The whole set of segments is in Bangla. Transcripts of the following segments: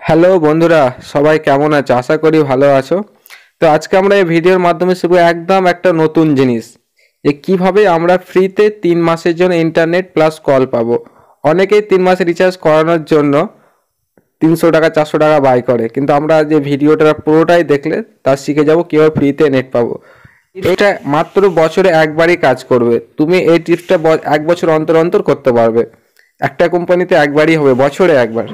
হ্যালো বন্ধুরা, সবাই কেমন আছো? আশা করি ভালো আছো। তো আজকে আমরা এই ভিডিওর মাধ্যমে শিখবো একদম একটা নতুন জিনিস, যে কিভাবে আমরা ফ্রিতে 3 মাসের জন্য ইন্টারনেট প্লাস কল পাবো। অনেকেই 3 মাসের রিচার্জ করানোর জন্য 300 টাকা 400 টাকা ব্যয় করে, কিন্তু আমরা যে ভিডিওটা পুরোটাই দেখলে তার শিখে যাবো কীভাবে ফ্রিতে নেট পাবো। এটা মাত্র বছরে একবারই কাজ করবে। তুমি এই টিপসটা 1 বছর অন্তর অন্তর করতে পারবে। একটা কোম্পানিতে একবারই হবে, বছরে একবার।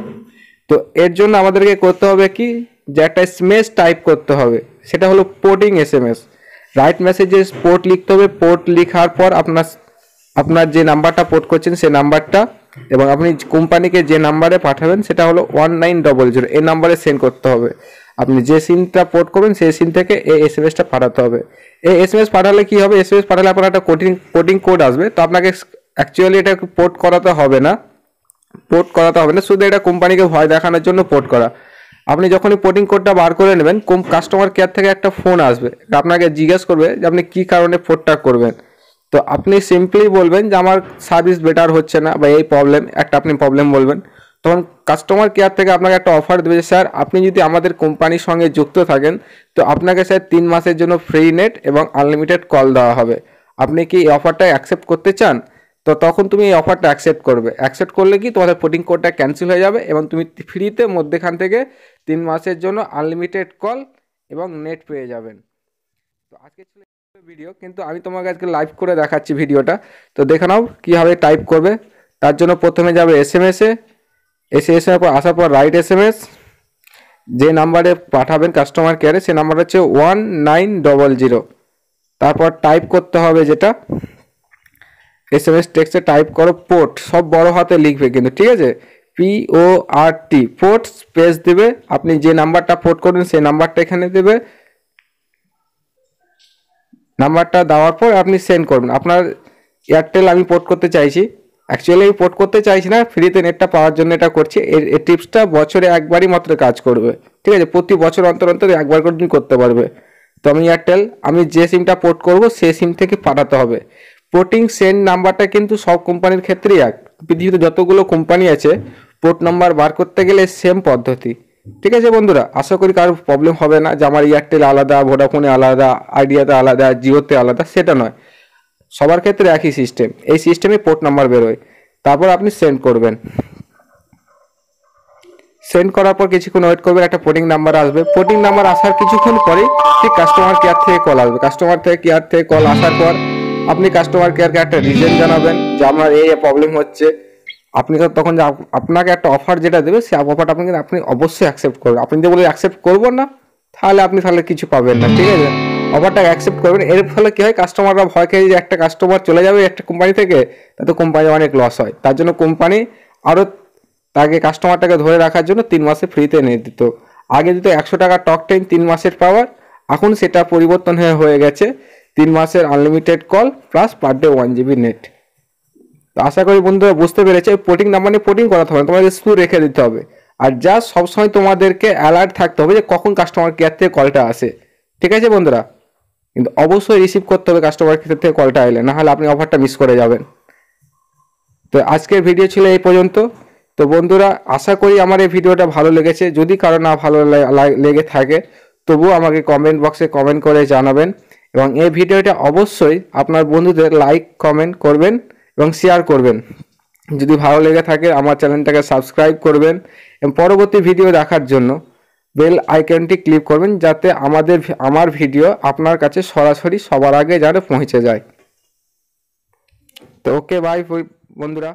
তো এর জন্য আমাদেরকে করতে হবে কি, যে একটা এসএমএস টাইপ করতে হবে। সেটা হলো পোর্টিং এসএমএস। রাইট মেসেজে পোর্ট লিখতে হবে। পোর্ট লেখার পর আপনার আপনার যে নাম্বারটা পোর্ট করছেন সেই নাম্বারটা, এবং আপনি কোম্পানিকে যে নাম্বারে পাঠাবেন সেটা হলো 1900, এই নাম্বারে সেন্ড করতে হবে। আপনি যে সিমটা পোর্ট করবেন সেই সিম থেকে এই এসএমএসটা পাঠাতে হবে। এই এসএমএস পাঠালে কি হবে, এসএমএস পাঠালে আপনার একটা কোডিং কোড আসবে। তো আপনাকে অ্যাকচুয়ালি এটা পোর্ট করাতে হবে না, শুধু এটা কোম্পানিকে ভয় দেখানোর জন্য পোর্ট করা। আপনি যখনই পোর্টিং কোডটা বার করে নেবেন, কাস্টমার কেয়ার থেকে একটা ফোন আসবে, আপনাকে জিজ্ঞেস করবে যে আপনি কী কারণে পোর্টটা করবেন। তো আপনি সিম্পলি বলবেন যে আমার সার্ভিস বেটার হচ্ছে না, বা এই প্রবলেম, একটা আপনি প্রবলেম বলবেন। তখন কাস্টমার কেয়ার থেকে আপনাকে একটা অফার দেবে যে স্যার, আপনি যদি আমাদের কোম্পানির সঙ্গে যুক্ত থাকেন তো আপনাকে স্যার 3 মাসের জন্য ফ্রি নেট এবং আনলিমিটেড কল দেওয়া হবে। আপনি কি এই অফারটা অ্যাকসেপ্ট করতে চান? তো তখন তুমি এই অফারটা অ্যাকসেপ্ট করবে। অ্যাকসেপ্ট করলে কি তোমাদের পোর্টিং কোডটা ক্যান্সেল হয়ে যাবে, এবং তুমি ফ্রিতে মধ্যেখান থেকে 3 মাসের জন্য আনলিমিটেড কল এবং নেট পেয়ে যাবেন। তো আজকে ছিল ভিডিও, কিন্তু আমি তোমাকে আজকে লাইভ করে দেখাচ্ছি ভিডিওটা। তো দেখে নাও কীভাবে টাইপ করবে। তার জন্য প্রথমে যাবে এসএমএসে। এসএমএস পর আসার পর রাইট এসএমএস, যে নাম্বারে পাঠাবেন কাস্টমার কেয়ারে সে নাম্বার হচ্ছে 1900। তারপর টাইপ করতে হবে যেটা এসএমএস টেক্সটে টাইপ করো পোর্ট, সব বড় হাতে লিখবে কিন্তু, ঠিক আছে? PORT, পোর্ট স্পেস দেবে। আপনি যে নাম্বারটা পোর্ট করবেন সেই নাম্বারটা এখানে দেবে। নাম্বারটা দেওয়ার পর আপনি সেন্ড করবেন। আপনার এয়ারটেল আমি পোর্ট করতে চাইছি, অ্যাকচুয়ালি আমি পোর্ট করতে চাইছি না, ফ্রিতে নেটটা পাওয়ার জন্য এটা করছি। এই টিপসটা বছরে একবারই মাত্র কাজ করবে, ঠিক আছে? প্রতি বছর অন্তর অন্তর একবার করে তুমি করতে পারবে। তো আমি এয়ারটেল, আমি যে সিমটা পোর্ট করব সেই সিম থেকে পাঠাতে হবে। পোর্টিং সেন্ড নাম্বারটা কিন্তু সব কোম্পানির ক্ষেত্রেই এক। পৃথিবীতে যতগুলো কোম্পানি আছে, পোর্ট নাম্বার বার করতে গেলে সেম পদ্ধতি। ঠিক আছে বন্ধুরা, আশা করি কারোর প্রবলেম হবে না যে আমার এয়ারটেল আলাদা, ভোডাফোনে আলাদা, আইডিয়াতে আলাদা, জিওতে আলাদা, সেটা নয়। সবার ক্ষেত্রে একই সিস্টেম। এই সিস্টেমে পোর্ট নাম্বার বেরোয়। তারপর আপনি সেন্ড করবেন। সেন্ড করার পর কিছুক্ষণ ওয়েট করবেন, একটা পোর্টিং নাম্বার আসবে। পোর্টিং নাম্বার আসার কিছুক্ষণ পরেই ঠিক কাস্টমার কেয়ার থেকে কল আসবে। কাস্টমার কেয়ার থেকে কল আসার পর আপনি কাস্টমার কেয়ারকে একটা রিজন জানাবেন যে আমার এই প্রবলেম হচ্ছে। আপনি তখন আপনাকে একটা অফার যেটা দেবে সেই অফারটা আপনি অবশ্যই অ্যাকসেপ্ট করবেন। আপনি যদি বলে অ্যাকসেপ্ট করবো না, তাহলে কিছু পাবেন না, ঠিক আছে? অফারটা অ্যাকসেপ্ট করবেন। এর ফলে কি হয়, কাস্টমাররা ভয় খেয়ে যে একটা কাস্টমার চলে যাবে একটা কোম্পানি থেকে, তাতে কোম্পানি অনেক লস হয়। তার জন্য কোম্পানি আরও তাকে কাস্টমারটাকে ধরে রাখার জন্য 3 মাসে ফ্রিতে নেট দিত। আগে দিত 100 টাকা টক টাইম 3 মাসের পাওয়ার, এখন সেটা পরিবর্তন হয়ে গেছে 3 মাসের unlimited call plus per day 1 GB net. তো আশা করি বন্ধুরা বুঝতে পেরেছে। পোর্টিং নাম্বার নিয়ে পোর্টিং করাতে হবে, তোমাদের শুধু রেখে দিতে হবে। আর যা সবসময় তোমাদেরকে অ্যালার্ট থাকতে হবে যে কখন কাস্টমার কেয়ার থেকে কলটা আসে, ঠিক আছে বন্ধুরা? কিন্তু অবশ্যই রিসিভ করতে হবে কাস্টমার কেয়ার থেকে কলটা এলে, না হলে আপনি অফারটা মিস করে যাবেন। তো আজকের ভিডিও ছিল এই পর্যন্ত। তো বন্ধুরা, আশা করি আমার এই ভিডিওটা ভালো লেগেছে। যদি কারো না ভালো লেগে থাকে তবুও আমাকে কমেন্ট বক্সে কমেন্ট করে জানাবেন, এবং এই ভিডিওটা অবশ্যই আপনার বন্ধুদের লাইক কমেন্ট করবেন এবং শেয়ার করবেন। যদি ভালো লেগে থাকে আমার চ্যানেলটাকে সাবস্ক্রাইব করবেন, এবং পরবর্তী ভিডিও দেখার জন্য বেল আইকনটি ক্লিক করবেন, যাতে আমার ভিডিও আপনার কাছে সরাসরি সবার আগে যাতে পৌঁছে যায়। তো ওকে, বাই বন্ধুরা।